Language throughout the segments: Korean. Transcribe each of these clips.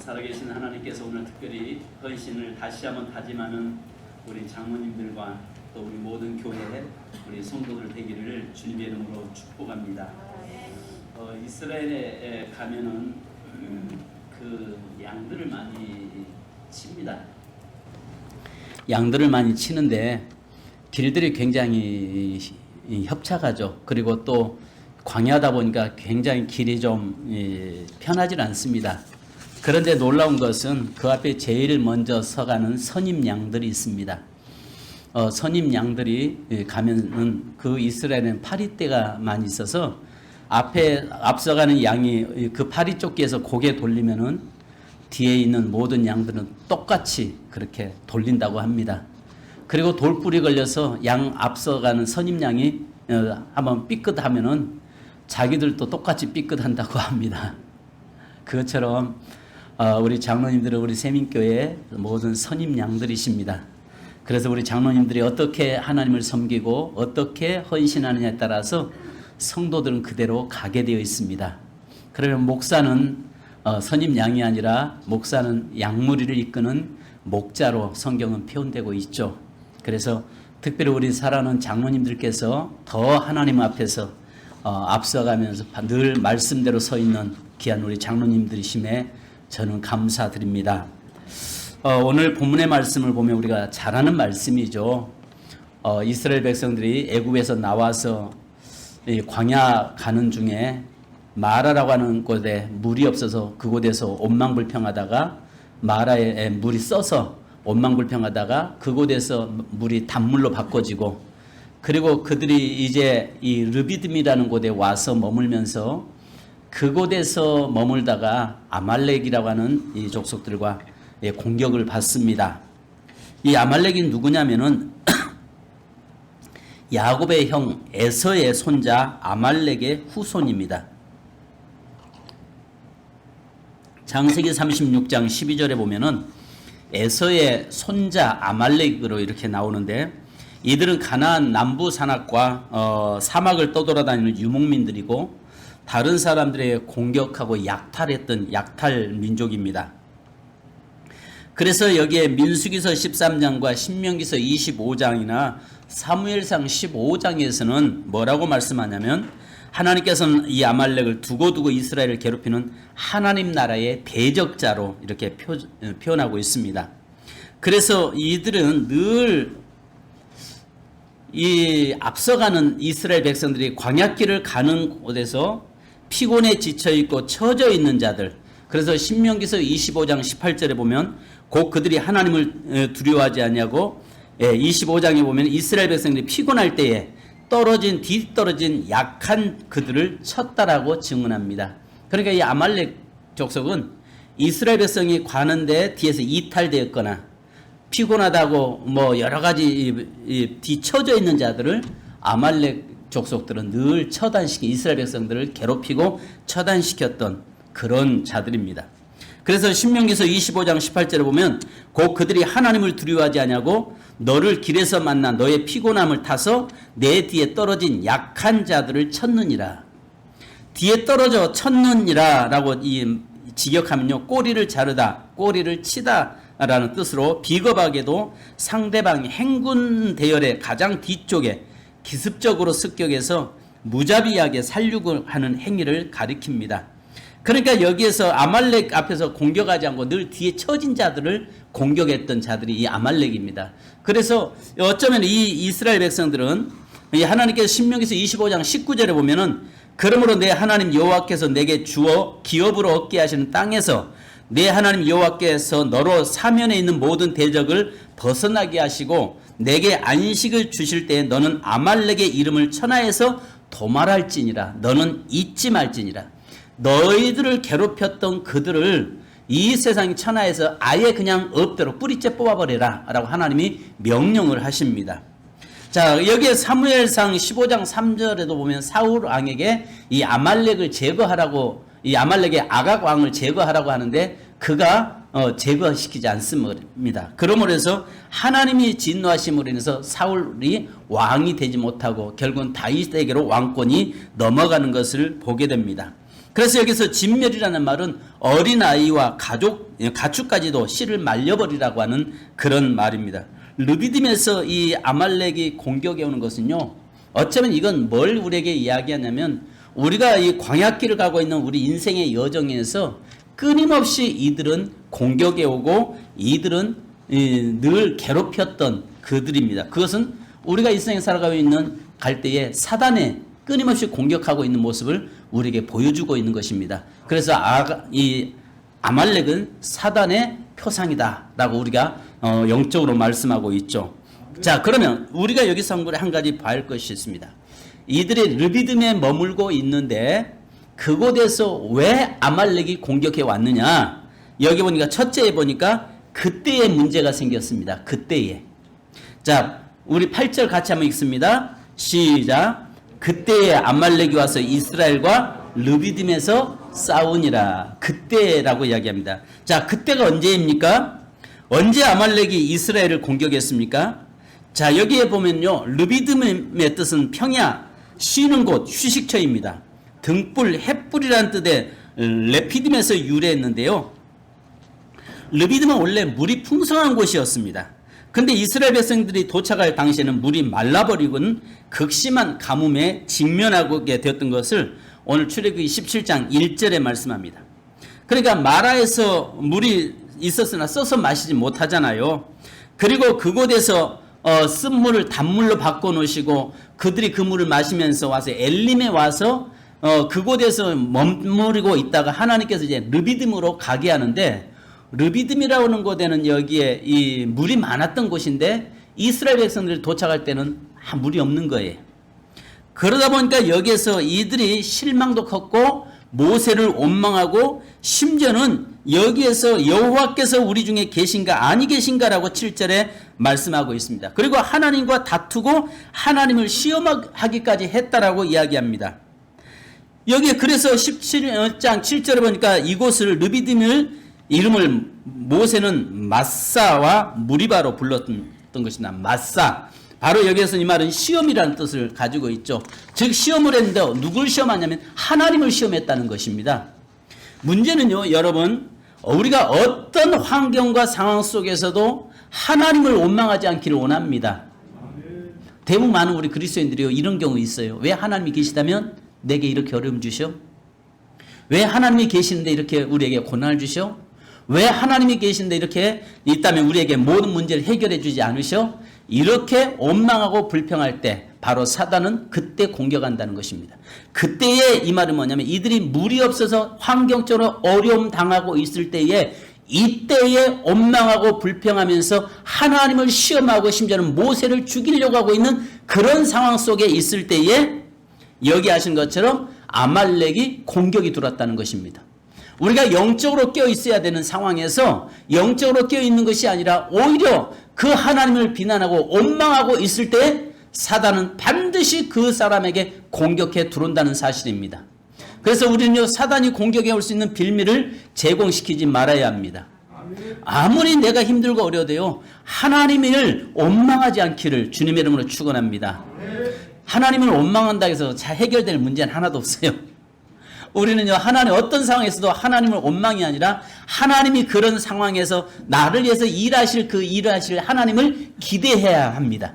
살아계신 하나님께서 오늘 특별히 헌신을 다시 한번 다짐하는 우리 장로님들과 또 우리 모든 교회 우리 성도들 되기를 주님의 이름으로 축복합니다. 이스라엘에 가면은 그 양들을 많이 칩니다. 양들을 많이 치는데 길들이 굉장히 협착하죠. 그리고 또 광야다 보니까 굉장히 길이 좀 편하지 않습니다. 그런데 놀라운 것은 그 앞에 제일 먼저 서가는 선임 양들이 있습니다. 선임 양들이 가면은 그 이스라엘에는 파리떼가 많이 있어서 앞에 앞서가는 양이 그 파리 조끼에서 고개 돌리면은 뒤에 있는 모든 양들은 똑같이 그렇게 돌린다고 합니다. 그리고 돌불이 걸려서 양 앞서가는 선임 양이 한번 삐끗하면은 자기들도 똑같이 삐끗한다고 합니다. 그것처럼 우리 장로님들은 우리 세민교회의 모든 선임 양들이십니다. 그래서 우리 장로님들이 어떻게 하나님을 섬기고 어떻게 헌신하느냐에 따라서 성도들은 그대로 가게 되어 있습니다. 그러면 목사는 선임 양이 아니라 목사는 양무리를 이끄는 목자로 성경은 표현되고 있죠. 그래서 특별히 우리 사랑하는 장로님들께서 더 하나님 앞에서 앞서가면서 늘 말씀대로 서 있는 귀한 우리 장로님들이심에 저는 감사드립니다. 오늘 본문의 말씀을 보면 우리가 잘 아는 말씀이죠. 이스라엘 백성들이 애굽에서 나와서 광야 가는 중에 마라라고 하는 곳에 물이 없어서 그곳에서 온망불평하다가 마라에 물이 써서 온망불평하다가 그곳에서 물이 단물로 바꿔지고, 그리고 그들이 이제 이 르비딤이라는 곳에 와서 머물면서 그곳에서 머물다가 아말렉이라고 하는 이 족속들과 공격을 받습니다. 이 아말렉이 누구냐면은 야곱의 형 에서의 손자 아말렉의 후손입니다. 창세기 36장 12절에 보면은 에서의 손자 아말렉으로 이렇게 나오는데, 이들은 가나안 남부 산악과 사막을 떠돌아다니는 유목민들이고 다른 사람들의 공격하고 약탈했던 약탈 민족입니다. 그래서 여기에 민수기서 13장과 신명기서 25장이나 사무엘상 15장에서는 뭐라고 말씀하냐면, 하나님께서는 이 아말렉을 두고두고 이스라엘을 괴롭히는 하나님 나라의 대적자로 이렇게 표현하고 있습니다. 그래서 이들은 늘 이 앞서가는 이스라엘 백성들이 광야길을 가는 곳에서 피곤에 지쳐있고 처져 있는 자들, 그래서 신명기서 25장 18절에 보면 곧 그들이 하나님을 두려워하지 않냐고 25장에 보면 이스라엘 백성들이 피곤할 때에 뒤떨어진 약한 그들을 쳤다라고 증언합니다. 그러니까 이 아말렉 족속은 이스라엘 백성이 가는데 뒤에서 이탈되었거나 피곤하다고 뭐 여러 가지 뒤처져 있는 자들을 아말렉 족속들은 늘 이스라엘 백성들을 괴롭히고 처단시켰던 그런 자들입니다. 그래서 신명기서 25장 18절에 보면 곧 그들이 하나님을 두려워하지 않냐고 너를 길에서 만나 너의 피곤함을 타서 내 뒤에 떨어진 약한 자들을 쳤느니라. 뒤에 떨어져 쳤느니라 라고 직역하면요, 꼬리를 자르다, 꼬리를 치다 라는 뜻으로 비겁하게도 상대방이 행군 대열의 가장 뒤쪽에 기습적으로 습격해서 무자비하게 살육을 하는 행위를 가리킵니다. 그러니까 여기에서 아말렉 앞에서 공격하지 않고 늘 뒤에 처진 자들을 공격했던 자들이 이 아말렉입니다. 그래서 어쩌면 이 이스라엘 백성들은 하나님께서 신명기서 25장 19절에 보면은 그러므로 내 하나님 여호와께서 내게 주어 기업으로 얻게 하시는 땅에서 내 하나님 여호와께서 너로 사면에 있는 모든 대적을 벗어나게 하시고 내게 안식을 주실 때에 너는 아말렉의 이름을 천하에서 도말할지니라. 너는 잊지 말지니라. 너희들을 괴롭혔던 그들을 이 세상 천하에서 아예 그냥 없도록 뿌리째 뽑아버려라 라고 하나님이 명령을 하십니다. 자, 여기에 사무엘상 15장 3절에도 보면 사울 왕에게 이 아말렉을 제거하라고, 이 아말렉의 아각 왕을 제거하라고 하는데 그가 제거시키지 않습니다. 그러므로 해서 하나님이 진노하심으로 인해서 사울이 왕이 되지 못하고 결국은 다윗에게로 왕권이 넘어가는 것을 보게 됩니다. 그래서 여기서 진멸이라는 말은 어린아이와 가축까지도 씨를 말려버리라고 하는 그런 말입니다. 르비딤에서 이 아말렉이 공격해 오는 것은요, 어쩌면 이건 뭘 우리에게 이야기하냐면, 우리가 이 광야길을 가고 있는 우리 인생의 여정에서 끊임없이 이들은 공격해 오고 이들은 늘 괴롭혔던 그들입니다. 그것은 우리가 일생에 살아가고 있는 갈대에 사단에 끊임없이 공격하고 있는 모습을 우리에게 보여주고 있는 것입니다. 그래서 이 아말렉은 사단의 표상이다 라고 우리가 영적으로 말씀하고 있죠. 자, 그러면 우리가 여기서 한 가지 봐야 할 것이 있습니다. 이들이 르비딤에 머물고 있는데 그곳에서 왜 아말렉이 공격해 왔느냐, 여기 보니까 첫째에 보니까 그때의 문제가 생겼습니다. 그때에. 자, 우리 8절 같이 한번 읽습니다. 시작. 그때에 아말렉이 와서 이스라엘과 르비딤에서 싸우니라. 그때라고 이야기합니다. 자, 그때가 언제입니까? 언제 아말렉이 이스라엘을 공격했습니까? 자, 여기에 보면요, 르비딤의 뜻은 평야, 쉬는 곳, 휴식처입니다. 등불, 햇불이라는 뜻의 레피딤에서 유래했는데요, 르비딤은 원래 물이 풍성한 곳이었습니다. 근데 이스라엘 백성들이 도착할 당시에는 물이 말라버리고는 극심한 가뭄에 직면하게 되었던 것을 오늘 출애굽기 17장 1절에 말씀합니다. 그러니까 마라에서 물이 있었으나 써서 마시지 못하잖아요. 그리고 그곳에서 쓴 물을 단물로 바꿔놓으시고 그들이 그 물을 마시면서 와서 엘림에 와서 그곳에서 머무르고 있다가 하나님께서 이제 르비딤으로 가게 하는데, 르비딤이라고 하는 곳에는 여기에 이 물이 많았던 곳인데 이스라엘 백성들이 도착할 때는 물이 없는 거예요. 그러다 보니까 여기에서 이들이 실망도 컸고 모세를 원망하고, 심지어는 여기에서 여호와께서 우리 중에 계신가 아니 계신가라고 7절에 말씀하고 있습니다. 그리고 하나님과 다투고 하나님을 시험하기까지 했다라고 이야기합니다. 여기에 그래서 17장 7절에 보니까 이곳을 르비딤을 이름을 모세는 마사와 무리바로 불렀던 것이다. 마사. 바로 여기에서 이 말은 시험이라는 뜻을 가지고 있죠. 즉 시험을 했는데 누굴 시험하냐면 하나님을 시험했다는 것입니다. 문제는요, 여러분, 우리가 어떤 환경과 상황 속에서도 하나님을 원망하지 않기를 원합니다. 대부분 많은 우리 그리스도인들이요, 이런 경우 있어요. 왜 하나님이 계시다면 내게 이렇게 어려움 주셔? 왜 하나님이 계시는데 이렇게 우리에게 고난을 주셔? 왜 하나님이 계신데 이렇게 있다면 우리에게 모든 문제를 해결해 주지 않으셔? 이렇게 원망하고 불평할 때 바로 사단은 그때 공격한다는 것입니다. 그때의 이 말은 뭐냐면 이들이 물이 없어서 환경적으로 어려움 당하고 있을 때에, 이때에 원망하고 불평하면서 하나님을 시험하고 심지어는 모세를 죽이려고 하고 있는 그런 상황 속에 있을 때에 여기 하신 것처럼 아말렉이 공격이 들어왔다는 것입니다. 우리가 영적으로 깨어 있어야 되는 상황에서 영적으로 깨어 있는 것이 아니라 오히려 그 하나님을 비난하고 원망하고 있을 때 사단은 반드시 그 사람에게 공격해 들어온다는 사실입니다. 그래서 우리는요, 사단이 공격해 올 수 있는 빌미를 제공시키지 말아야 합니다. 아무리 내가 힘들고 어려워도요, 하나님을 원망하지 않기를 주님의 이름으로 축원합니다. 하나님을 원망한다 해서 잘 해결될 문제는 하나도 없어요. 우리는요, 하나님 어떤 상황에서도 하나님을 원망이 아니라 하나님이 그런 상황에서 나를 위해서 일하실 그 일하실 하나님을 기대해야 합니다.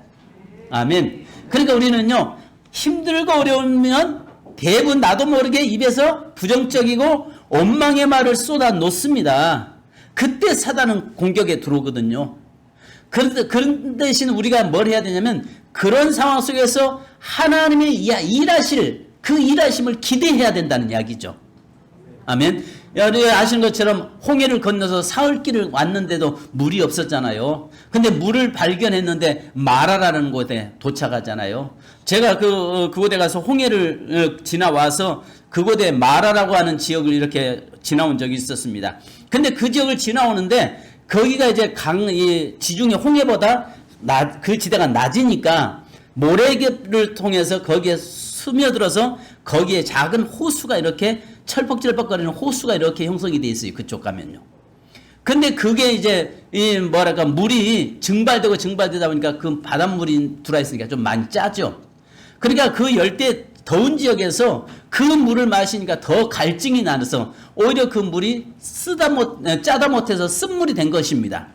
아멘. 그러니까 우리는요, 힘들고 어려우면 대부분 나도 모르게 입에서 부정적이고 원망의 말을 쏟아 놓습니다. 그때 사단은 공격에 들어오거든요. 그런 대신 우리가 뭘 해야 되냐면 그런 상황 속에서 하나님이 일하실 그 일하심을 기대해야 된다는 이야기죠. 아멘. 여러분 아시는 것처럼 홍해를 건너서 사흘길을 왔는데도 물이 없었잖아요. 근데 물을 발견했는데 마라라는 곳에 도착하잖아요. 제가 그곳에 가서 홍해를 지나와서 그곳에 마라라고 하는 지역을 이렇게 지나온 적이 있었습니다. 근데 그 지역을 지나오는데 거기가 이제 지중해 홍해보다 그 지대가 낮으니까 모래를 통해서 거기에 스며들어서 거기에 작은 호수가 이렇게 철퍽철퍽거리는 호수가 이렇게 형성이 되어 있어요. 그쪽 가면요. 근데 그게 이제 물이 증발되다 보니까 그 바닷물이 들어있으니까 좀 많이 짜죠. 그러니까 그 열대 더운 지역에서 그 물을 마시니까 더 갈증이 나서 오히려 그 물이 짜다 못해서 쓴물이 된 것입니다.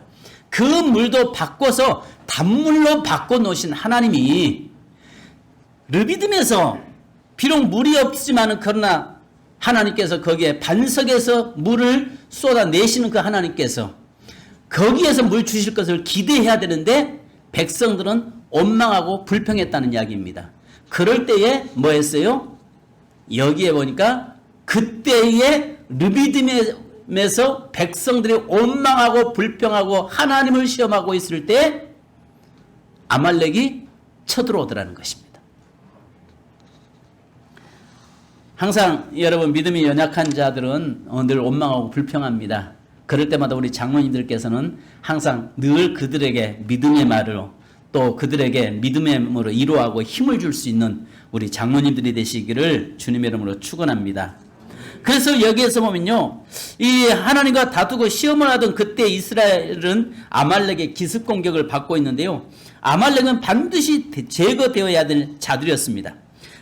그 물도 바꿔서 단물로 바꿔놓으신 하나님이 르비딤에서 비록 물이 없지만 그러나 하나님께서 거기에 반석에서 물을 쏟아내시는 그 하나님께서 거기에서 물 주실 것을 기대해야 되는데 백성들은 원망하고 불평했다는 이야기입니다. 그럴 때에 뭐 했어요? 여기에 보니까 그때에 르비딤에서 백성들이 원망하고 불평하고 하나님을 시험하고 있을 때 아말렉이 쳐들어오더라는 것입니다. 항상 여러분 믿음이 연약한 자들은 늘 원망하고 불평합니다. 그럴 때마다 우리 장로님들께서는 항상 늘 그들에게 믿음의 말로 또 그들에게 믿음의 힘으로 위로하고 힘을 줄 수 있는 우리 장로님들이 되시기를 주님의 이름으로 축원합니다. 그래서 여기에서 보면요, 이 하나님과 다투고 시험을 하던 그때 이스라엘은 아말렉의 기습 공격을 받고 있는데요, 아말렉은 반드시 제거되어야 될 자들이었습니다.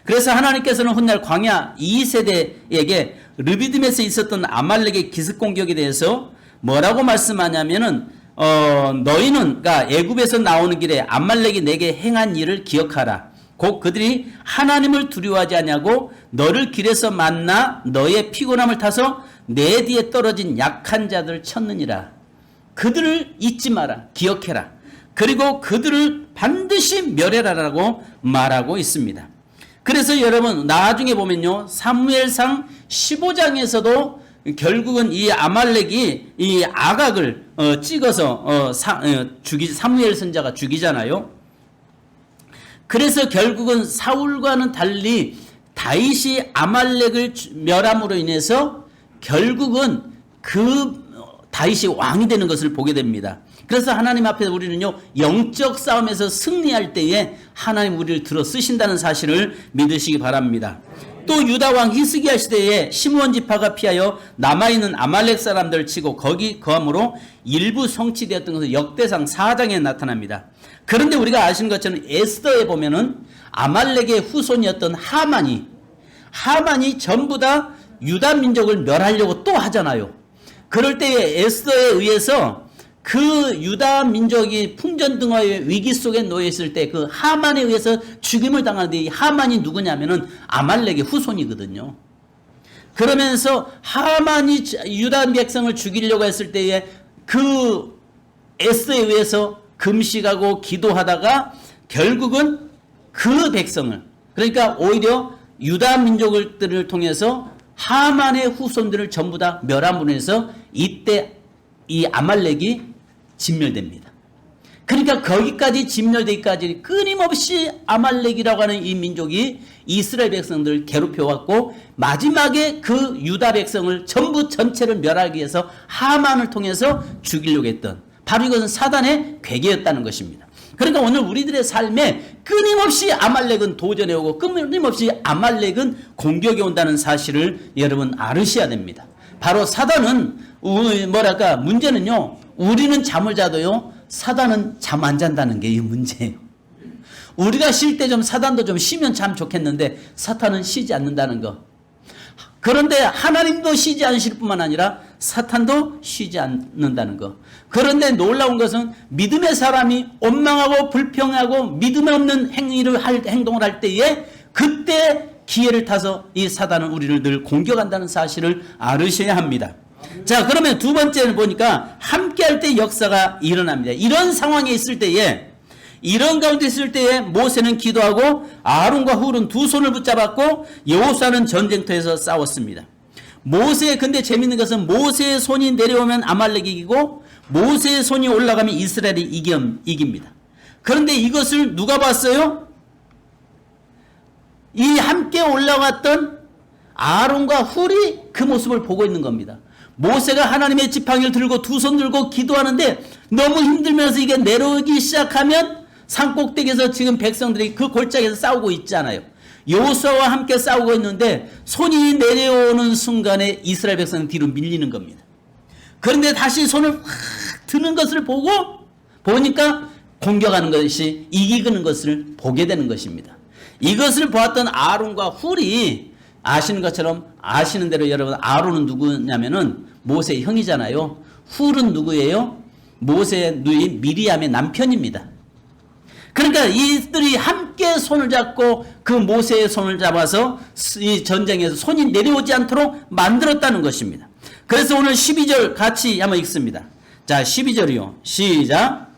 그래서 하나님께서는 훗날 광야 2세대에게 르비딤에서 있었던 아말렉의 기습 공격에 대해서 뭐라고 말씀하냐면은 너희는 그러니까 애굽에서 나오는 길에 아말렉이 내게 행한 일을 기억하라. 곧 그들이 하나님을 두려워하지 않냐고 너를 길에서 만나 너의 피곤함을 타서 내 뒤에 떨어진 약한 자들을 쳤느니라. 그들을 잊지 마라. 기억해라. 그리고 그들을 반드시 멸해라라고 말하고 있습니다. 그래서 여러분 나중에 보면요, 사무엘상 15장에서도 결국은 이 아말렉이 이 아각을 찍어서 사무엘 선자가 죽이잖아요. 그래서 결국은 사울과는 달리 다윗이 아말렉을 멸함으로 인해서 결국은 그 다윗이 왕이 되는 것을 보게 됩니다. 그래서 하나님 앞에 우리는요, 영적 싸움에서 승리할 때에 하나님 우리를 들어 쓰신다는 사실을 믿으시기 바랍니다. 또 유다 왕 히스기야 시대에 시므온 지파가 피하여 남아있는 아말렉 사람들을 치고 거기 거함으로 일부 성취되었던 것은 역대상 4장에 나타납니다. 그런데 우리가 아시는 것처럼 에스더에 보면은 아말렉의 후손이었던 하만이 전부 다 유다 민족을 멸하려고 또 하잖아요. 그럴 때에 에스더에 의해서 그 유다 민족이 풍전등화의 위기 속에 놓여 있을 때 그 하만에 의해서 죽임을 당하는데 이 하만이 누구냐면은 아말렉의 후손이거든요. 그러면서 하만이 유다 백성을 죽이려고 했을 때에 그 에스더에 의해서 금식하고 기도하다가 결국은 그 백성을, 그러니까 오히려 유다 민족들을 통해서 하만의 후손들을 전부 다 멸함으로 해서 이때 이 아말렉이 진멸됩니다. 그러니까 거기까지 진멸되기까지 끊임없이 아말렉이라고 하는 이 민족이 이스라엘 백성들을 괴롭혀왔고 마지막에 그 유다 백성을 전부 전체를 멸하기 위해서 하만을 통해서 죽이려고 했던 바로 이것은 사단의 괴계였다는 것입니다. 그러니까 오늘 우리들의 삶에 끊임없이 아말렉은 도전해오고 끊임없이 아말렉은 공격이 온다는 사실을 여러분 알으셔야 됩니다. 바로 사단은 문제는요, 우리는 잠을 자도요 사단은 잠 안 잔다는 게 이 문제예요. 우리가 쉴 때 좀 사단도 좀 쉬면 참 좋겠는데 사탄은 쉬지 않는다는 거. 그런데 하나님도 쉬지 않으실 뿐만 아니라 사탄도 쉬지 않는다는 거. 그런데 놀라운 것은 믿음의 사람이 원망하고 불평하고 믿음 없는 행동을 할 때에 그때 기회를 타서 이 사단은 우리를 늘 공격한다는 사실을 알으셔야 합니다. 자, 그러면 두 번째는 보니까 함께 할 때 역사가 일어납니다. 이런 상황에 있을 때에, 이런 가운데 있을 때에 모세는 기도하고 아론과 훌은 두 손을 붙잡았고 여호수아는 전쟁터에서 싸웠습니다. 근데 재밌는 것은 모세의 손이 내려오면 아말렉이 이기고 모세의 손이 올라가면 이스라엘이 이깁니다. 그런데 이것을 누가 봤어요? 이 함께 올라갔던 아론과 훌이 그 모습을 보고 있는 겁니다. 모세가 하나님의 지팡이를 들고 두 손 들고 기도하는데 너무 힘들면서 이게 내려오기 시작하면 산꼭대기에서 지금 백성들이 그 골짜기에서 싸우고 있잖아요. 여호수아와 함께 싸우고 있는데 손이 내려오는 순간에 이스라엘 백성은 뒤로 밀리는 겁니다. 그런데 다시 손을 확 드는 것을 보니까 공격하는 것이 이기는 것을 보게 되는 것입니다. 이것을 보았던 아론과 훌이 아시는 것처럼 아시는 대로 여러분 아론은 누구냐면은 모세의 형이잖아요. 훌은 누구예요? 모세의 누이 미리암의 남편입니다. 그러니까 이들이 함께 손을 잡고 그 모세의 손을 잡아서 이 전쟁에서 손이 내려오지 않도록 만들었다는 것입니다. 그래서 오늘 12절 같이 한번 읽습니다. 자, 12절이요. 시작.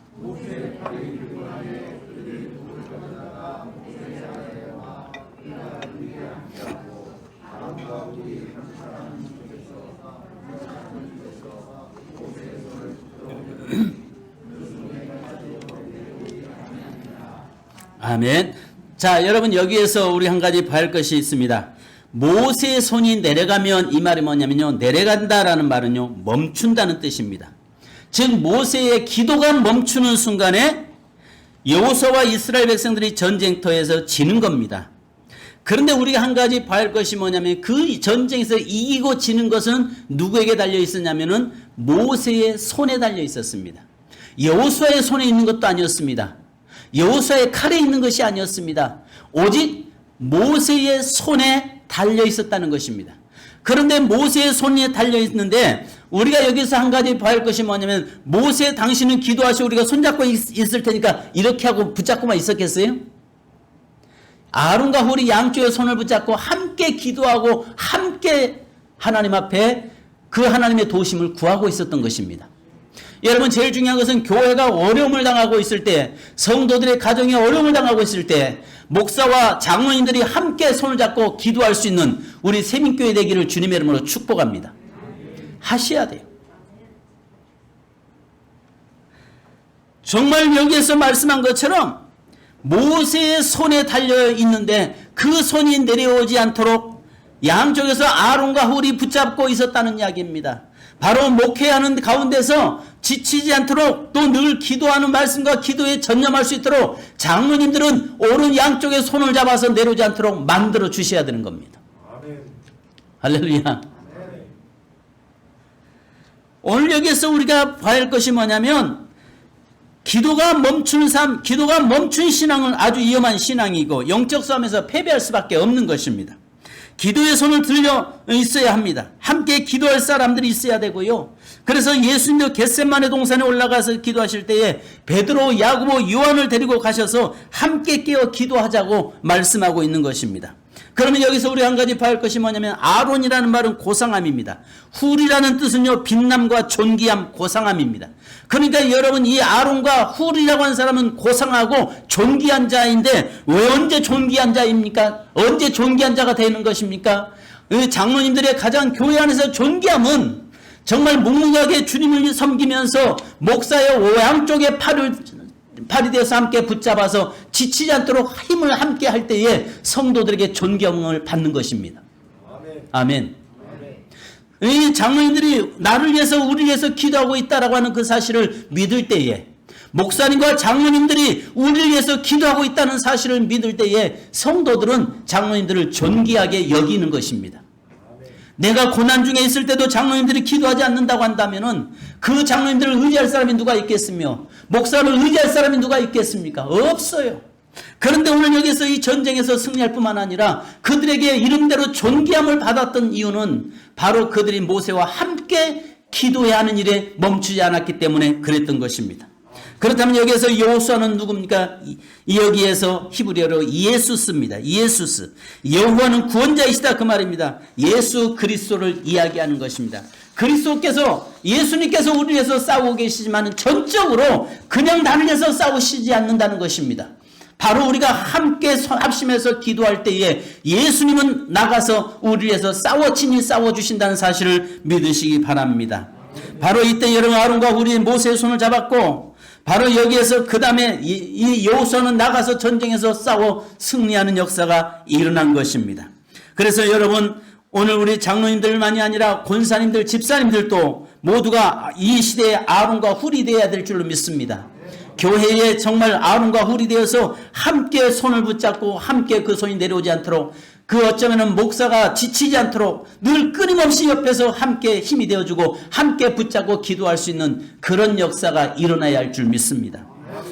아멘. 자, 여러분 여기에서 우리 한 가지 봐야 할 것이 있습니다. 모세의 손이 내려가면 이 말이 뭐냐면요. 내려간다라는 말은요. 멈춘다는 뜻입니다. 즉 모세의 기도가 멈추는 순간에 여호수아와 이스라엘 백성들이 전쟁터에서 지는 겁니다. 그런데 우리가 한 가지 봐야 할 것이 뭐냐면 그 전쟁에서 이기고 지는 것은 누구에게 달려 있었냐면은 모세의 손에 달려 있었습니다. 여호수아의 손에 있는 것도 아니었습니다. 여호수아의 칼에 있는 것이 아니었습니다. 오직 모세의 손에 달려 있었다는 것입니다. 그런데 모세의 손에 달려 있는데 우리가 여기서 한 가지 봐야 할 것이 뭐냐면 모세 당신은 기도하시고 우리가 손잡고 있을 테니까 이렇게 하고 붙잡고만 있었겠어요? 아론과 훌이 양쪽에 손을 붙잡고 함께 기도하고 함께 하나님 앞에 그 하나님의 도심을 구하고 있었던 것입니다. 여러분 제일 중요한 것은 교회가 어려움을 당하고 있을 때 성도들의 가정이 어려움을 당하고 있을 때 목사와 장로님들이 함께 손을 잡고 기도할 수 있는 우리 세민교회 되기를 주님의 이름으로 축복합니다. 하셔야 돼요. 정말 여기에서 말씀한 것처럼 모세의 손에 달려 있는데 그 손이 내려오지 않도록 양쪽에서 아론과 훌이 붙잡고 있었다는 이야기입니다. 바로 목회하는 가운데서 지치지 않도록 또 늘 기도하는 말씀과 기도에 전념할 수 있도록 장로님들은 오른 양쪽에 손을 잡아서 내려오지 않도록 만들어 주셔야 되는 겁니다. 아멘. 할렐루야. 아멘. 오늘 여기에서 우리가 봐야 할 것이 뭐냐면 기도가 멈춘 삶, 기도가 멈춘 신앙은 아주 위험한 신앙이고 영적 싸움에서 패배할 수밖에 없는 것입니다. 기도의 손을 들려 있어야 합니다. 함께 기도할 사람들이 있어야 되고요. 그래서 예수님도 겟세마네 동산에 올라가서 기도하실 때에 베드로, 야고보, 요한을 데리고 가셔서 함께 깨어 기도하자고 말씀하고 있는 것입니다. 그러면 여기서 우리 한 가지 봐야 할 것이 뭐냐면 아론이라는 말은 고상함입니다. 훌이라는 뜻은요 빛남과 존귀함, 고상함입니다. 그러니까 여러분 이 아론과 훌이라고 하는 사람은 고상하고 존귀한 자인데 왜 언제 존귀한 자입니까? 언제 존귀한 자가 되는 것입니까? 장로님들의 가장 교회 안에서 존귀함은 정말 묵묵하게 주님을 섬기면서 목사의 양쪽에 팔이 되어서 함께 붙잡아서 지치지 않도록 힘을 함께 할 때에 성도들에게 존경을 받는 것입니다. 아멘. 이 장로님들이 나를 위해서 우리를 위해서 기도하고 있다라고 하는 그 사실을 믿을 때에 목사님과 장로님들이 우리를 위해서 기도하고 있다는 사실을 믿을 때에 성도들은 장로님들을 존귀하게 여기는 것입니다. 내가 고난 중에 있을 때도 장로님들이 기도하지 않는다고 한다면은 그 장로님들을 의지할 사람이 누가 있겠으며 목사를 의지할 사람이 누가 있겠습니까? 없어요. 그런데 오늘 여기서 이 전쟁에서 승리할 뿐만 아니라 그들에게 이름대로 존귀함을 받았던 이유는 바로 그들이 모세와 함께 기도해야 하는 일에 멈추지 않았기 때문에 그랬던 것입니다. 그렇다면 여기에서 여호수아는 누굽니까? 여기에서 히브리어로 예수스입니다. 예수스. 여호와는 구원자이시다 그 말입니다. 예수 그리스도를 이야기하는 것입니다. 그리스도께서 예수님께서 우리를 위해서 싸우고 계시지만 전적으로 그냥 나를 위해서 싸우시지 않는다는 것입니다. 바로 우리가 함께 합심해서 기도할 때에 예수님은 나가서 우리를 위해서 친히 싸워주신다는 사실을 믿으시기 바랍니다. 바로 이때 여러분 아론과 우리 모세의 손을 잡았고 바로 여기에서 그 다음에 이 여호수아는 나가서 전쟁에서 싸워 승리하는 역사가 일어난 것입니다. 그래서 여러분 오늘 우리 장로님들만이 아니라 권사님들, 집사님들도 모두가 이 시대에 아론과 훌이 되어야 될 줄로 믿습니다. 교회에 정말 아론과 훌이 되어서 함께 손을 붙잡고 함께 그 손이 내려오지 않도록 그 어쩌면은 목사가 지치지 않도록 늘 끊임없이 옆에서 함께 힘이 되어주고 함께 붙잡고 기도할 수 있는 그런 역사가 일어나야 할 줄 믿습니다.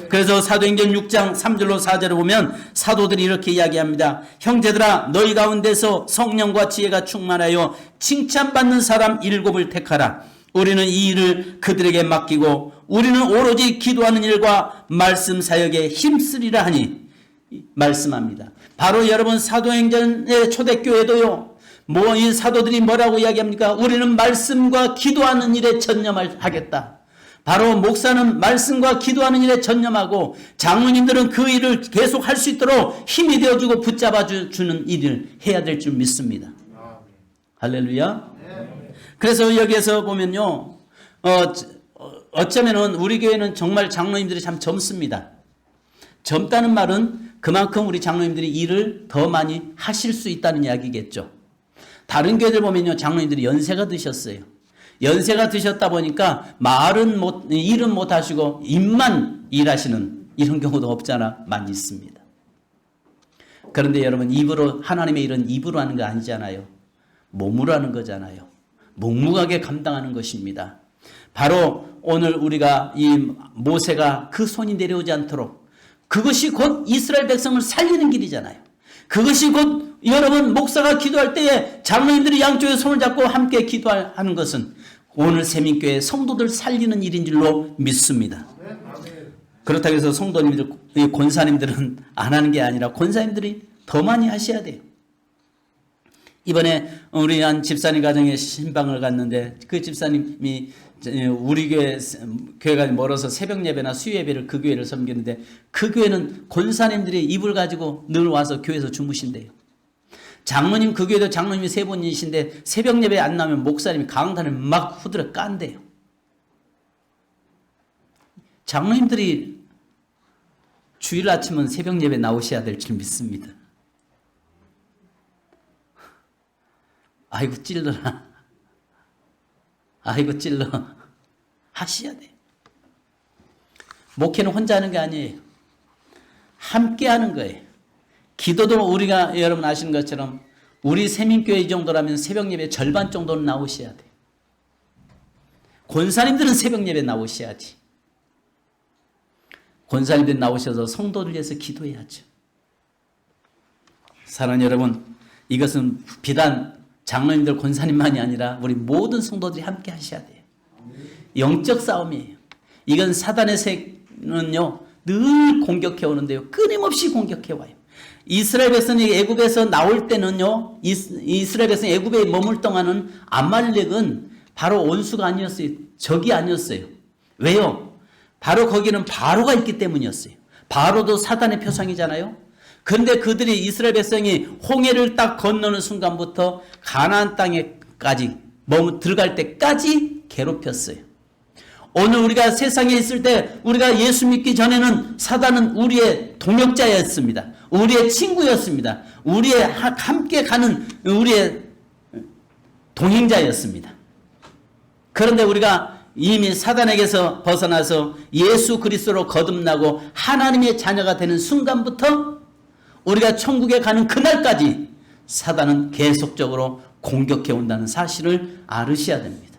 그래서 사도행전 6장 3절로 4절을 보면 사도들이 이렇게 이야기합니다. 형제들아 너희 가운데서 성령과 지혜가 충만하여 칭찬받는 사람 7을 택하라. 우리는 이 일을 그들에게 맡기고 우리는 오로지 기도하는 일과 말씀 사역에 힘쓰리라 하니 말씀합니다. 바로 여러분 사도행전의 초대교회도요. 이 사도들이 뭐라고 이야기합니까? 우리는 말씀과 기도하는 일에 전념하겠다. 바로 목사는 말씀과 기도하는 일에 전념하고 장로님들은 그 일을 계속 할 수 있도록 힘이 되어주고 붙잡아 주는 일을 해야 될 줄 믿습니다. 할렐루야. 그래서 여기에서 보면요. 어쩌면은 우리 교회는 정말 장로님들이 참 젊습니다. 젊다는 말은 그만큼 우리 장로님들이 일을 더 많이 하실 수 있다는 이야기겠죠. 다른 교회들 보면요. 장로님들이 연세가 드셨어요. 연세가 드셨다 보니까 일은 못 하시고 입만 일하시는 이런 경우도 없잖아 많이 있습니다. 그런데 여러분 입으로 하나님의 일은 입으로 하는 거 아니잖아요. 몸으로 하는 거잖아요. 묵묵하게 감당하는 것입니다. 바로 오늘 우리가 이 모세가 그 손이 내려오지 않도록 그것이 곧 이스라엘 백성을 살리는 길이잖아요. 그것이 곧 여러분 목사가 기도할 때에 장로님들이 양쪽에 손을 잡고 함께 기도하는 것은 오늘 세민교회 성도들 살리는 일인 줄로 믿습니다. 그렇다고 해서 성도님들, 권사님들은 안 하는 게 아니라 권사님들이 더 많이 하셔야 돼요. 이번에 우리 한 집사님 가정에 신방을 갔는데 그 집사님이 우리 교회가 멀어서 새벽 예배나 수요 예배를 그 교회를 섬기는데 그 교회는 권사님들이 이불 가지고 늘 와서 교회에서 주무신대요. 장로님 그 교회도 장로님이 3분이신데 새벽 예배 안 나오면 목사님이 강단을 막 후드려 깐대요. 장로님들이 주일 아침은 새벽 예배 나오셔야 될 줄 믿습니다. 아이고 찔러라. 아이고 찔러. 하셔야 돼요. 목회는 혼자 하는 게 아니에요. 함께 하는 거예요. 기도도 우리가 여러분 아시는 것처럼 우리 세민교회 이 정도라면 새벽 예배 절반 정도는 나오셔야 돼요. 권사님들은 새벽 예배 나오셔야지. 권사님들 나오셔서 성도들 위해서 기도해야죠. 사랑하는 여러분, 이것은 비단 장로님들 권사님만이 아니라 우리 모든 성도들이 함께 하셔야 돼요. 영적 싸움이에요. 이건 사단의 세는요 늘 공격해 오는데요. 끊임없이 공격해 와요. 이스라엘 백성이 애굽에서 나올 때는요. 이스라엘 백성이 애굽에 머물 동안은 아말렉은 바로 원수가 아니었어요. 적이 아니었어요. 왜요? 바로 거기는 바로가 있기 때문이었어요. 바로도 사단의 표상이잖아요. 그런데 그들이 이스라엘 백성이 홍해를 딱 건너는 순간부터 가나안 땅에까지 들어갈 때까지 괴롭혔어요. 오늘 우리가 세상에 있을 때 우리가 예수 믿기 전에는 사단은 우리의 동역자였습니다. 우리의 친구였습니다. 우리의 함께 가는 우리의 동행자였습니다. 그런데 우리가 이미 사단에게서 벗어나서 예수 그리스도로 거듭나고 하나님의 자녀가 되는 순간부터 우리가 천국에 가는 그날까지 사단은 계속적으로 공격해 온다는 사실을 알으셔야 됩니다.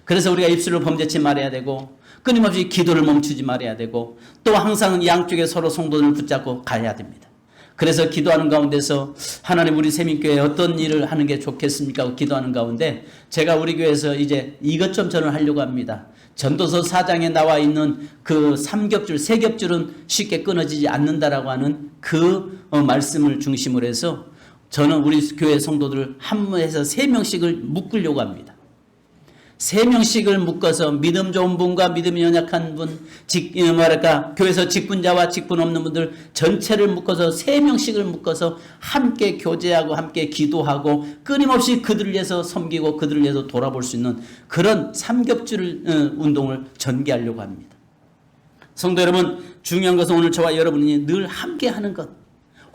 그래서 우리가 입술을 범죄치 말아야 되고 끊임없이 기도를 멈추지 말아야 되고 또 항상 양쪽에 서로 성도들을 붙잡고 가야 됩니다. 그래서 기도하는 가운데서 하나님 우리 세민교회에 어떤 일을 하는 게 좋겠습니까 하고 기도하는 가운데 제가 우리 교회에서 이제 이것 좀 저는 하려고 합니다. 전도서 4장에 나와 있는 그 3겹줄, 3겹줄은 쉽게 끊어지지 않는다라고 하는 그 말씀을 중심으로 해서 저는 우리 교회 성도들을 한 분에서 3명씩을 묶으려고 합니다. 3명씩을 묶어서 믿음 좋은 분과 믿음이 연약한 분, 교회에서 직분자와 직분 없는 분들 전체를 묶어서 3명씩을 묶어서 함께 교제하고 함께 기도하고 끊임없이 그들을 위해서 섬기고 그들을 위해서 돌아볼 수 있는 그런 3겹줄 운동을 전개하려고 합니다. 성도 여러분, 중요한 것은 오늘 저와 여러분이 늘 함께 하는 것.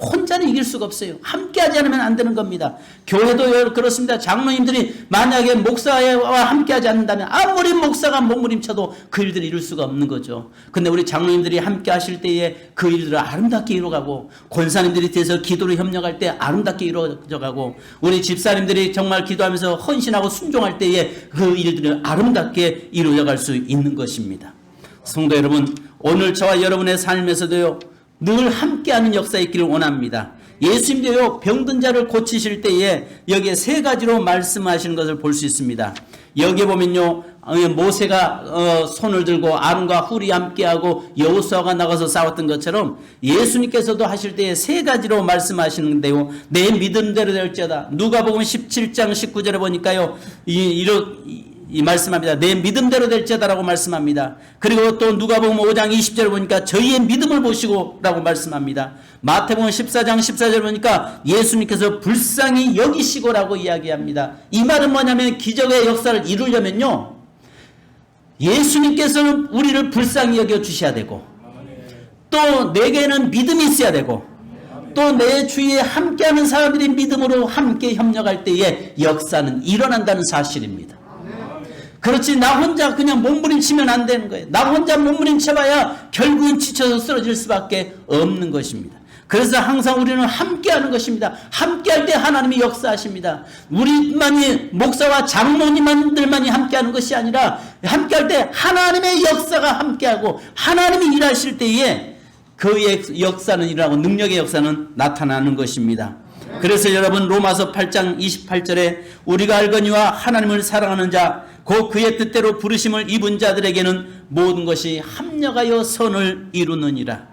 혼자는 이길 수가 없어요. 함께하지 않으면 안 되는 겁니다. 교회도 그렇습니다. 장로님들이 만약에 목사와 함께하지 않는다면 아무리 목사가 몸부림쳐도 그 일들을 이룰 수가 없는 거죠. 근데 우리 장로님들이 함께 하실 때에 그 일들을 아름답게 이루어가고 권사님들이 돼서 기도를 협력할 때 아름답게 이루어져가고 우리 집사님들이 정말 기도하면서 헌신하고 순종할 때에 그 일들을 아름답게 이루어갈 수 있는 것입니다. 성도 여러분, 오늘 저와 여러분의 삶에서도요, 늘 함께하는 역사 있기를 원합니다. 예수님도요, 병든 자를 고치실 때에 여기에 세 가지로 말씀하시는 것을 볼 수 있습니다. 여기에 보면요, 모세가 손을 들고 아론과 훌이 함께하고 여호수아가 나가서 싸웠던 것처럼 예수님께서도 하실 때에 세 가지로 말씀하시는데요, 내 믿음대로 될지어다. 누가복음 17장 19절에 보니까요, 이 말씀합니다. 내 믿음대로 될지어다라고 말씀합니다. 그리고 또 누가복음 5장 20절을 보니까 저희의 믿음을 보시고 라고 말씀합니다. 마태복음 14장 14절 보니까 예수님께서 불쌍히 여기시고라고 이야기합니다. 이 말은 뭐냐면 기적의 역사를 이루려면요, 예수님께서는 우리를 불쌍히 여겨 주셔야 되고, 또 내게는 믿음이 있어야 되고, 또 내 주위에 함께하는 사람들이 믿음으로 함께 협력할 때에 역사는 일어난다는 사실입니다. 그렇지, 나 혼자 그냥 몸부림치면 안 되는 거예요. 나 혼자 몸부림쳐봐야 결국은 지쳐서 쓰러질 수밖에 없는 것입니다. 그래서 항상 우리는 함께하는 것입니다. 함께할 때 하나님이 역사하십니다. 우리만이, 목사와 장로님들만이 함께하는 것이 아니라 함께할 때 하나님의 역사가 함께하고 하나님이 일하실 때에 그의 역사는 일어나고 능력의 역사는 나타나는 것입니다. 그래서 여러분, 로마서 8장 28절에 우리가 알거니와 하나님을 사랑하는 자 곧 그의 뜻대로 부르심을 입은 자들에게는 모든 것이 합력하여 선을 이루느니라.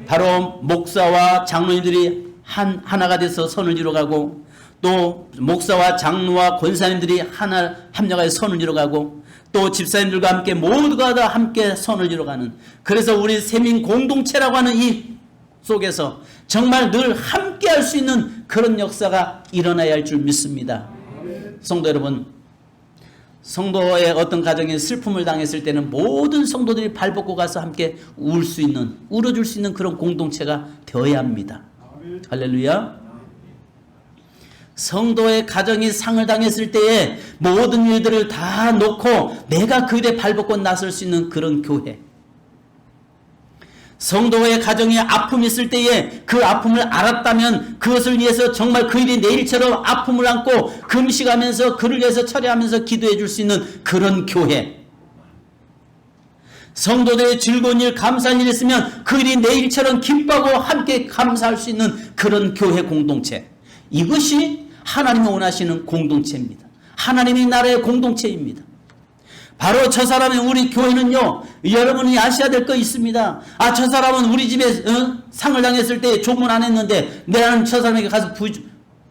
바로 목사와 장로님들이 하나가 돼서 선을 이루어가고, 또 목사와 장로와 권사님들이 하나 합력하여 선을 이루어가고, 또 집사님들과 함께 모두가 다 함께 선을 이루어가는, 그래서 우리 세민 공동체라고 하는 이 속에서 정말 늘 함께 할 수 있는 그런 역사가 일어나야 할 줄 믿습니다. 성도 여러분, 성도의 어떤 가정에 슬픔을 당했을 때는 모든 성도들이 발벗고 가서 함께 울어줄 수 있는 그런 공동체가 되어야 합니다. 할렐루야. 성도의 가정이 상을 당했을 때에 모든 일들을 다 놓고 내가 그 일에 발벗고 나설 수 있는 그런 교회. 성도의 가정에 아픔이 있을 때에 그 아픔을 알았다면 그것을 위해서 정말 그 일이 내일처럼 아픔을 안고 금식하면서 그를 위해서 처리하면서 기도해 줄 수 있는 그런 교회. 성도들의 즐거운 일, 감사한 일이 있으면 그 일이 내일처럼 기뻐하고 함께 감사할 수 있는 그런 교회 공동체. 이것이 하나님이 원하시는 공동체입니다. 하나님의 나라의 공동체입니다. 바로 저 사람의 우리 교회는요, 여러분이 아셔야 될 거 있습니다. 아, 저 사람은 우리 집에 상을 당했을 때 조문 안 했는데 나는 저 사람에게 가서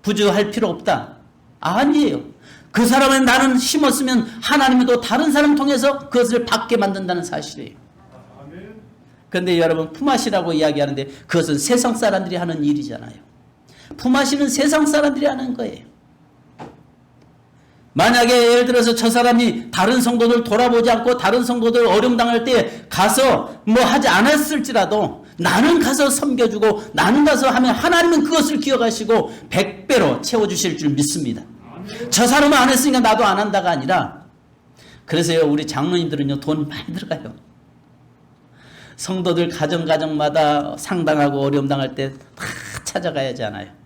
부주할 필요 없다. 아니에요. 그 사람은 나는 심었으면 하나님은 또 다른 사람 통해서 그것을 받게 만든다는 사실이에요. 그런데 여러분, 품앗이라고 이야기하는데 그것은 세상 사람들이 하는 일이잖아요. 품앗이는 세상 사람들이 하는 거예요. 만약에 예를 들어서 저 사람이 다른 성도들 돌아보지 않고 다른 성도들 어려움 당할 때 가서 뭐 하지 않았을지라도 나는 가서 섬겨주고 나는 가서 하면 하나님은 그것을 기억하시고 100배로 채워주실 줄 믿습니다. 저 사람은 안 했으니까 나도 안 한다가 아니라, 그래서요, 우리 장로님들은요, 돈 많이 들어가요. 성도들 가정마다 상당하고 어려움 당할 때 다 찾아가야 하잖아요.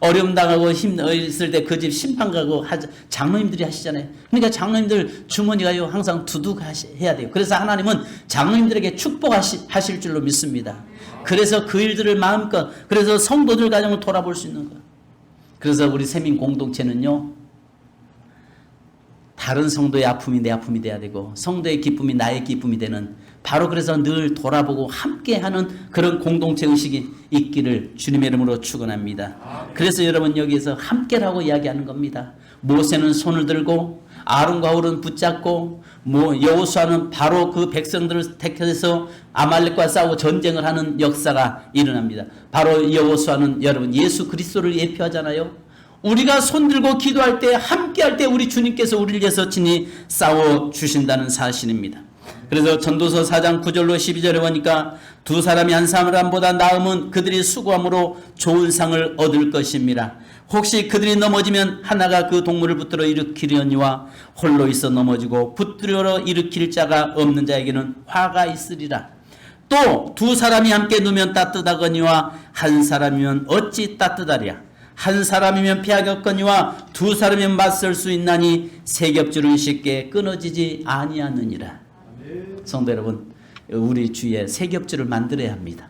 어려움 당하고 힘 있을 때 그 집 심판 가고 장로님들이 하시잖아요. 그러니까 장로님들 주머니가요, 항상 두둑해야 돼요. 그래서 하나님은 장로님들에게 축복하실 줄로 믿습니다. 그래서 그 일들을 마음껏, 그래서 성도들 가정을 돌아볼 수 있는 거예요. 그래서 우리 세민 공동체는요, 다른 성도의 아픔이 내 아픔이 돼야 되고 성도의 기쁨이 나의 기쁨이 되는, 바로 그래서 늘 돌아보고 함께하는 그런 공동체 의식이 있기를 주님의 이름으로 축원합니다. 그래서 여러분, 여기에서 함께라고 이야기하는 겁니다. 모세는 손을 들고 아론과 훌은 붙잡고, 여호수아는 바로 그 백성들을 택해서 아말렉과 싸우고 전쟁을 하는 역사가 일어납니다. 바로 여호수아는 여러분 예수 그리스도를 예표하잖아요. 우리가 손들고 기도할 때, 함께할 때 우리 주님께서 우리를 위해서 친히 싸워주신다는 사실입니다. 그래서 전도서 4장 9절로 12절에 보니까 두 사람이 한 사람보다 나음은 그들이 수고함으로 좋은 상을 얻을 것입니다. 혹시 그들이 넘어지면 하나가 그 동물을 붙들어 일으키려니와 홀로 있어 넘어지고 붙들어 일으킬 자가 없는 자에게는 화가 있으리라. 또 두 사람이 함께 누면 따뜻하거니와 한 사람이면 어찌 따뜻하랴. 한 사람이면 피하겠거니와 두 사람이면 맞설 수 있나니 세 겹줄은 쉽게 끊어지지 아니하느니라. 성도 여러분, 우리 주위에 세겹줄을 만들어야 합니다.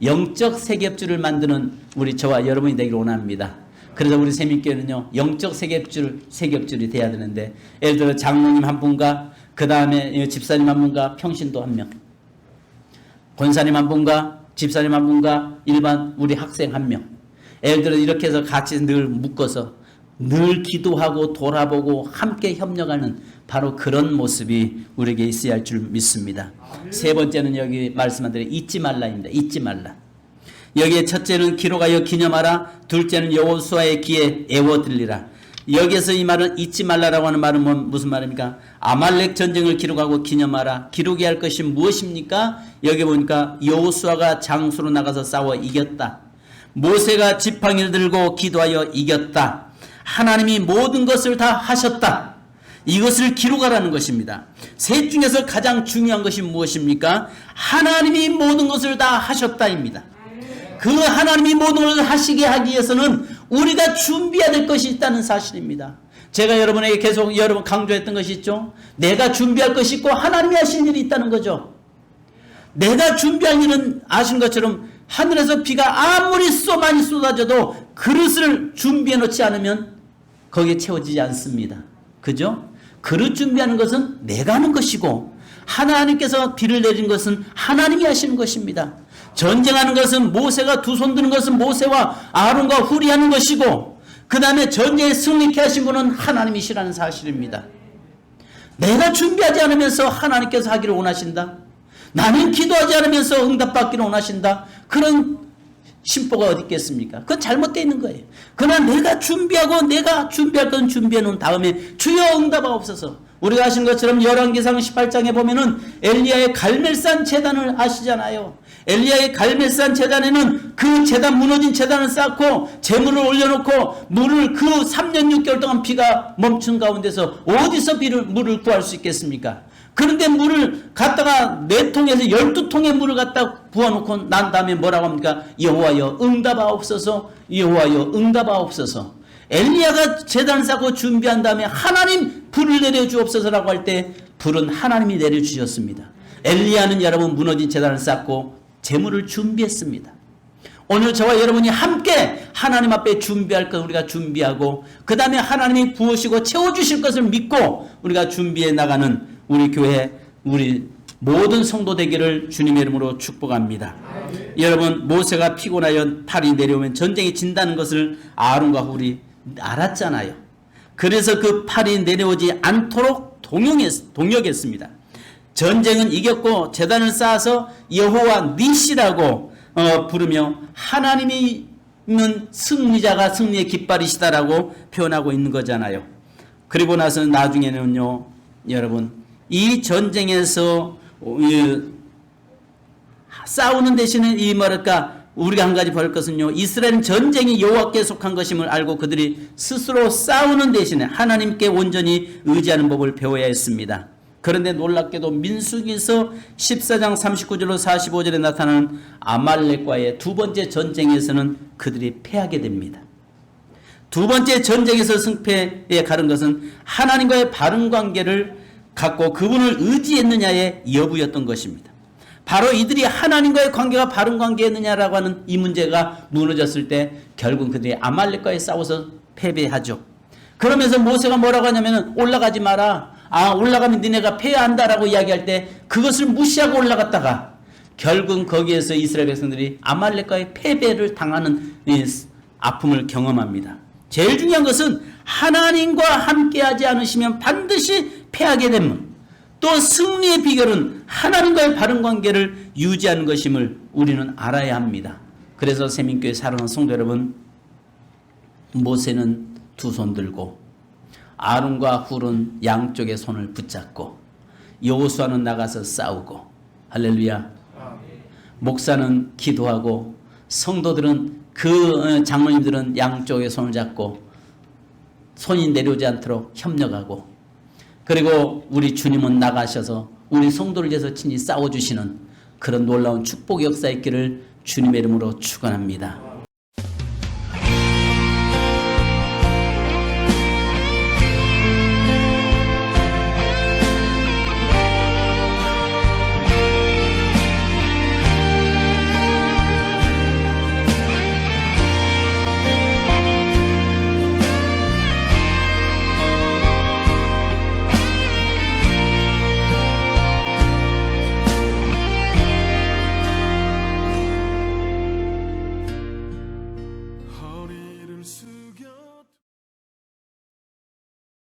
영적 세겹줄을 만드는 우리 저와 여러분이 되기를 원합니다. 그래서 우리 세민교회는요, 영적 세겹줄이 돼야 되는데, 예를 들어 장로님 한 분과 그 다음에 집사님 한 분과 평신도 한 명, 권사님 한 분과 집사님 한 분과 일반 우리 학생 한 명, 예를 들어 이렇게 해서 같이 늘 묶어서 늘 기도하고 돌아보고 함께 협력하는 바로 그런 모습이 우리에게 있어야 할 줄 믿습니다. 세 번째는 여기 말씀한 대로 잊지 말라입니다. 잊지 말라. 여기에 첫째는 기록하여 기념하라. 둘째는 여호수아의 기에 애워들리라. 여기에서 이 말은 잊지 말라라고 하는 말은 무슨 말입니까? 아말렉 전쟁을 기록하고 기념하라. 기록해야 할 것이 무엇입니까? 여기 보니까 여호수아가 장수로 나가서 싸워 이겼다. 모세가 지팡이를 들고 기도하여 이겼다. 하나님이 모든 것을 다 하셨다. 이것을 기록하라는 것입니다. 셋 중에서 가장 중요한 것이 무엇입니까? 하나님이 모든 것을 다 하셨다입니다. 그 하나님이 모든 것을 하시게 하기 위해서는 우리가 준비해야 될 것이 있다는 사실입니다. 제가 여러분에게 계속 여러분 강조했던 것이 있죠. 내가 준비할 것이 있고 하나님이 하신 일이 있다는 거죠. 내가 준비할 일은 아신 것처럼 하늘에서 비가 아무리 많이 쏟아져도 그릇을 준비해 놓지 않으면 거기에 채워지지 않습니다. 그죠? 그릇 준비하는 것은 내가 하는 것이고 하나님께서 비를 내린 것은 하나님이 하시는 것입니다. 전쟁하는 것은 모세가 두 손 드는 것은 모세와 아론과 훌이 하는 것이고 그 다음에 전쟁에 승리케 하신 분은 하나님이시라는 사실입니다. 내가 준비하지 않으면서 하나님께서 하기를 원하신다. 나는 기도하지 않으면서 응답받기를 원하신다. 그런 심보가 어디 있겠습니까? 그건 잘못되어 있는 거예요. 그러나 내가 준비하고 내가 준비할 건 준비해 놓은 다음에 주여 응답하옵소서. 우리가 아시는 것처럼 열왕기상 18장에 보면은 엘리야의 갈멜산 제단을 아시잖아요. 엘리야의 갈멜산 제단에는 그 제단 무너진 제단을 쌓고 재물을 올려놓고 물을 그 3년 6개월 동안 비가 멈춘 가운데서 어디서 물을 구할 수 있겠습니까? 그런데 물을 갖다가 4통에서 12통의 물을 갖다 부어놓고 난 다음에 뭐라고 합니까? 여호와여 응답하옵소서. 여호와여 응답하옵소서. 엘리야가 제단을 쌓고 준비한 다음에 하나님 불을 내려주옵소서라고 할 때 불은 하나님이 내려주셨습니다. 엘리야는 여러분 무너진 제단을 쌓고 재물을 준비했습니다. 오늘 저와 여러분이 함께 하나님 앞에 준비할 것 우리가 준비하고 그 다음에 하나님이 부으시고 채워주실 것을 믿고 우리가 준비해 나가는 우리 교회 우리 모든 성도 되기를 주님의 이름으로 축복합니다. 여러분 모세가 피곤하여 팔이 내려오면 전쟁이 진다는 것을 아론과 훌이 알았잖아요. 그래서 그 팔이 내려오지 않도록 동역했습니다. 전쟁은 이겼고 제단을 쌓아서 여호와 니시라고 부르며 하나님이 있는 승리자가 승리의 깃발이시다라고 표현하고 있는 거잖아요. 그리고 나서 나중에는요 여러분 이 전쟁에서 싸우는 대신에 이 뭐랄까 우리가 한 가지 볼 것은요 이스라엘은 전쟁이 여호와께 속한 것임을 알고 그들이 스스로 싸우는 대신에 하나님께 온전히 의지하는 법을 배워야 했습니다. 그런데 놀랍게도 민수기서 14장 39절로 45절에 나타나는 아말렉과의 두 번째 전쟁에서는 그들이 패하게 됩니다. 두 번째 전쟁에서 승패에 가른 것은 하나님과의 바른 관계를 갖고 그분을 의지했느냐의 여부였던 것입니다. 바로 이들이 하나님과의 관계가 바른 관계였느냐라고 하는 이 문제가 무너졌을 때 결국 그들이 아말렉과에 싸워서 패배하죠. 그러면서 모세가 뭐라고 하냐면 올라가지 마라. 올라가면 니네가 패한다라고 이야기할 때 그것을 무시하고 올라갔다가 결국 거기에서 이스라엘 백성들이 아말렉과의 패배를 당하는 아픔을 경험합니다. 제일 중요한 것은 하나님과 함께하지 않으시면 반드시 패하게 되면 또 승리의 비결은 하나님과의 바른 관계를 유지하는 것임을 우리는 알아야 합니다. 그래서 세민교회 사랑하는 성도 여러분, 모세는 두 손 들고 아론과 훌은 양쪽의 손을 붙잡고 여호수아는 나가서 싸우고 할렐루야. 목사는 기도하고 성도들은 그 장로님들은 양쪽의 손을 잡고 손이 내려오지 않도록 협력하고 그리고 우리 주님은 나가셔서 우리 성도를 위해서 친히 싸워주시는 그런 놀라운 축복의 역사 있기를 주님의 이름으로 축원합니다.